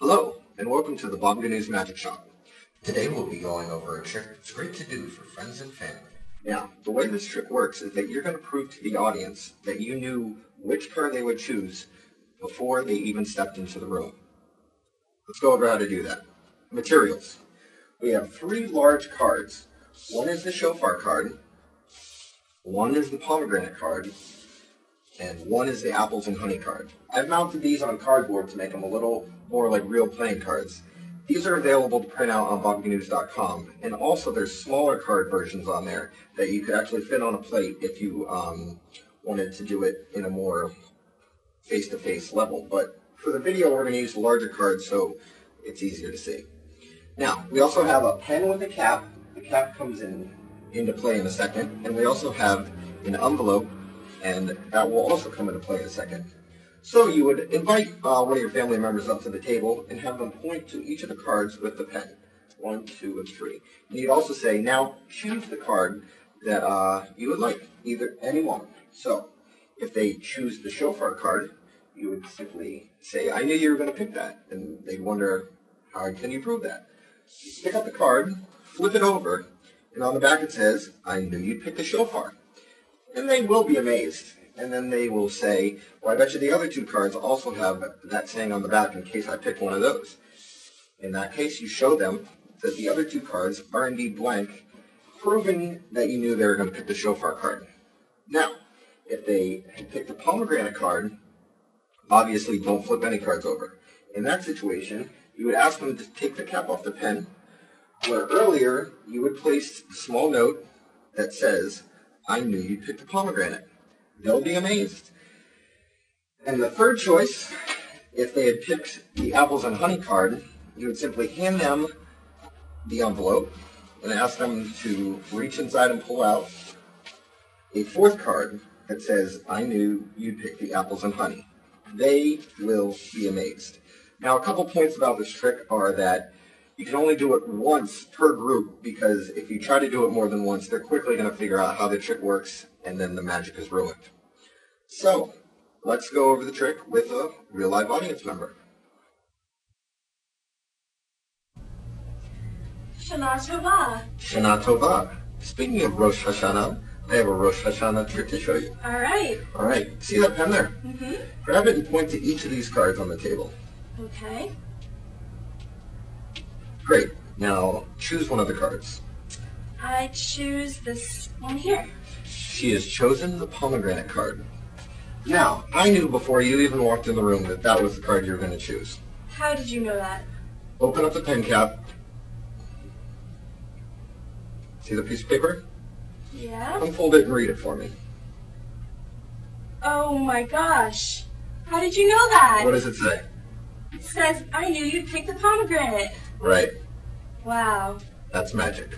Hello, and welcome to the Bob Gnu's Magic Shop. Today we'll be going over a trick that's great to do for friends and family. Now, the way this trick works is that you're going to prove to the audience that you knew which card they would choose before they even stepped into the room. Let's go over how to do that. Materials. We have 3 large cards. One is the shofar card, one is the pomegranate card, and one is the apples and honey card. I've mounted these on cardboard to make them a little more like real playing cards. These are available to print out on bobgnus.com, and also there's smaller card versions on there that you could actually fit on a plate if you wanted to do it in a more face-to-face level. But for the video, we're going to use the larger cards so it's easier to see. Now, we also have a pen with a cap. The cap comes into play in a second, and we also have an envelope, and that will also come into play in a second. So you would invite one of your family members up to the table and have them point to each of the cards with the pen. 1, 2, and 3. And you'd also say, now choose the card that you would like, either any one. So if they choose the shofar card, you would simply say, I knew you were going to pick that. And they'd wonder, how can you prove that? You pick up the card, flip it over, and on the back it says, I knew you'd pick the shofar. And they will be amazed. And then they will say, well, I bet you the other 2 cards also have that saying on the back in case I pick one of those. In that case, you show them that the other 2 cards are indeed blank, proving that you knew they were going to pick the shofar card. Now, if they pick the pomegranate card, obviously don't flip any cards over. In that situation, you would ask them to take the cap off the pen, where earlier you would place a small note that says, I knew you'd pick the pomegranate. They'll be amazed. And the third choice, if they had picked the apples and honey card, you would simply hand them the envelope and ask them to reach inside and pull out a 4th card that says, I knew you'd pick the apples and honey. They will be amazed. Now, a couple points about this trick are that you can only do it once per group, because if you try to do it more than once, they're quickly going to figure out how the trick works, and then the magic is ruined. So, let's go over the trick with a real live audience member. Shana Tova. Shana Tova. Speaking of Rosh Hashanah, I have a Rosh Hashanah trick to show you. All right. All right. See that pen there? Mm-hmm. Grab it and point to each of these cards on the table. Okay. Great. Now, choose one of the cards. I choose this one here. She has chosen the pomegranate card. Now, I knew before you even walked in the room that that was the card you were going to choose. How did you know that? Open up the pen cap. See the piece of paper? Yeah. Unfold it and read it for me. Oh my gosh. How did you know that? What does it say? It says, I knew you'd pick the pomegranate. Right. Wow. That's magic.